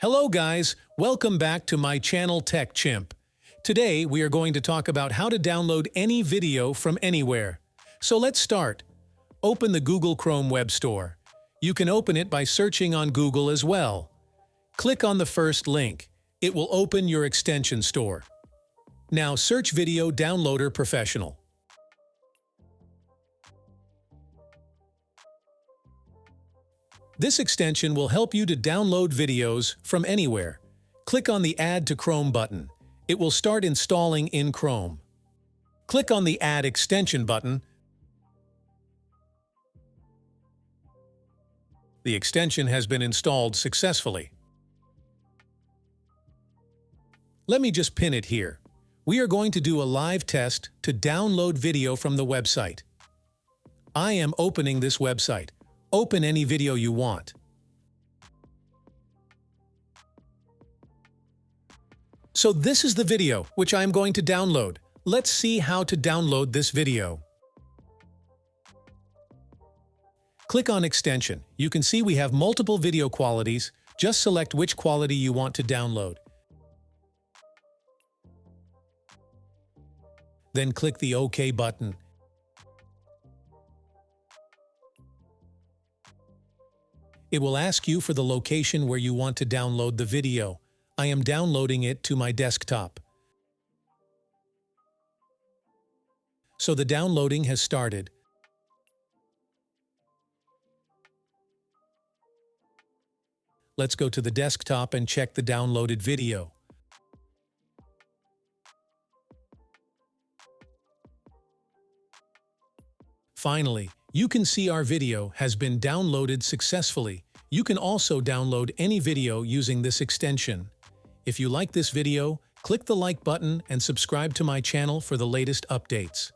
Hello guys, welcome back to my channel Tech Chimp. Today we are going to talk about how to download any video from anywhere. So let's start. Open the Google Chrome Web Store. You can open it by searching on Google as well. Click on the first link. It will open your extension store. Now search Video Downloader Professional. This extension will help you to download videos from anywhere. Click on the Add to Chrome button. It will start installing in Chrome. Click on the Add Extension button. The extension has been installed successfully. Let me just pin it here. We are going to do a live test to download video from the website. I am opening this website. Open any video you want. So this is the video which I am going to download. Let's see how to download this video. Click on Extension. You can see we have multiple video qualities. Just select which quality you want to download. Then click the OK button. It will ask you for the location where you want to download the video. I am downloading it to my desktop. So the downloading has started. Let's go to the desktop and check the downloaded video. Finally, you can see our video has been downloaded successfully. You can also download any video using this extension. If you like this video, click the like button and subscribe to my channel for the latest updates.